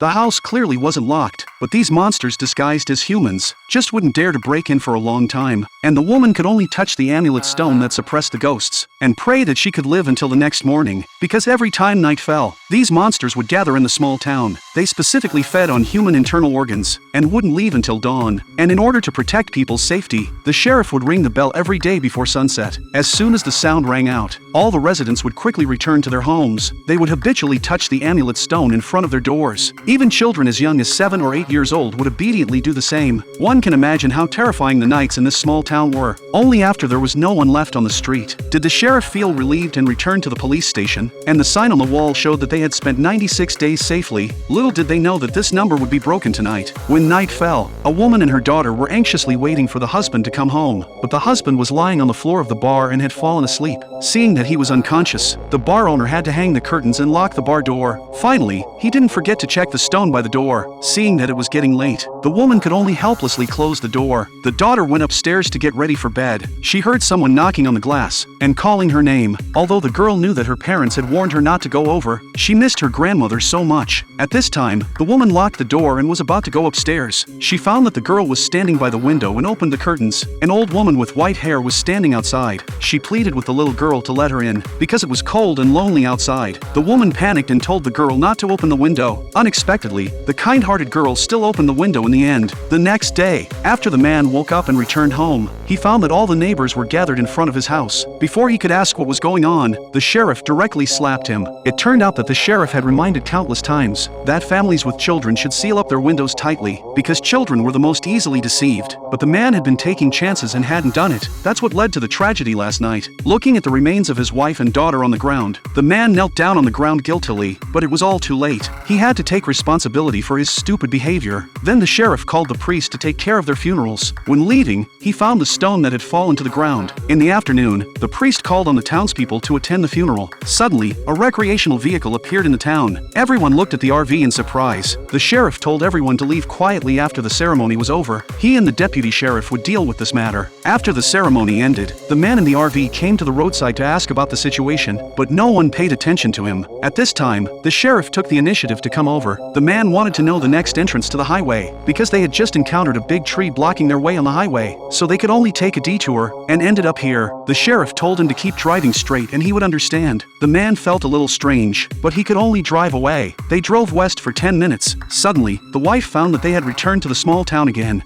The house clearly wasn't locked, but these monsters disguised as humans just wouldn't dare to break in for a long time, and the woman could only touch the amulet stone that suppressed the ghosts, and pray that she could live until the next morning, because every time night fell, these monsters would gather in the small town. They specifically fed on human internal organs, and wouldn't leave until dawn, and in order to protect people's safety, the sheriff would ring the bell every day before sunset. As soon as the sound rang out, all the residents would quickly return to their homes. They would habitually touch the amulet stone in front of their doors. Even children as young as 7 or 8 years old would obediently do the same. One can imagine how terrifying the nights in this small town were. Only after there was no one left on the street did the sheriff feel relieved and return to the police station, and the sign on the wall showed that they had spent 96 days safely. Little did they know that this number would be broken tonight. When night fell, a woman and her daughter were anxiously waiting for the husband to come home, but the husband was lying on the floor of the bar and had fallen asleep. Seeing that he was unconscious, the bar owner had to hang the curtains and lock the bar door. Finally, he didn't forget to check the stone by the door. Seeing that it was getting late, the woman could only helplessly close the door. The daughter went upstairs to get ready for bed. She heard someone knocking on the glass and calling her name. Although the girl knew that her parents had warned her not to go over, she missed her grandmother so much. At this time, the woman locked the door and was about to go upstairs. She found that the girl was standing by the window and opened the curtains. An old woman with white hair was standing outside. She pleaded with the little girl to let her in, because it was cold and lonely outside. The woman panicked and told the girl not to open the window. Unexpectedly, the kind-hearted girl still opened the window in the end. The next day, after the man woke up and returned home, he found that all the neighbors were gathered in front of his house. Before he could ask what was going on, the sheriff directly slapped him. It turned out that the sheriff had reminded countless times that families with children should seal up their windows tightly, because children were the most easily deceived. But the man had been taking chances and hadn't done it. That's what led to the tragedy last night. Looking at the remains of his wife and daughter on the ground, the man knelt down on the ground guiltily, but it was all too late. He had to take responsibility for his stupid behavior. Then the sheriff called the priest to take care of their funerals. When leaving, he found the stone that had fallen to the ground. In the afternoon, the priest called on the townspeople to attend the funeral. Suddenly, a recreational vehicle appeared in the town. Everyone looked at the RV in surprise. The sheriff told everyone to leave quietly after the ceremony was over. He and the deputy sheriff would deal with this matter. After the ceremony ended, the man in the RV came to the roadside to ask about the situation, but no one paid attention to him. At this time, the sheriff took the initiative to come over. The man wanted to know the next entrance to the highway, because they had just encountered a big tree blocking their way on the highway, so they could only take a detour, and ended up here. The sheriff told him to keep driving straight and he would understand. The man felt a little strange, but he could only drive away. They drove west for 10 minutes. Suddenly, the wife found that they had returned to the small town again.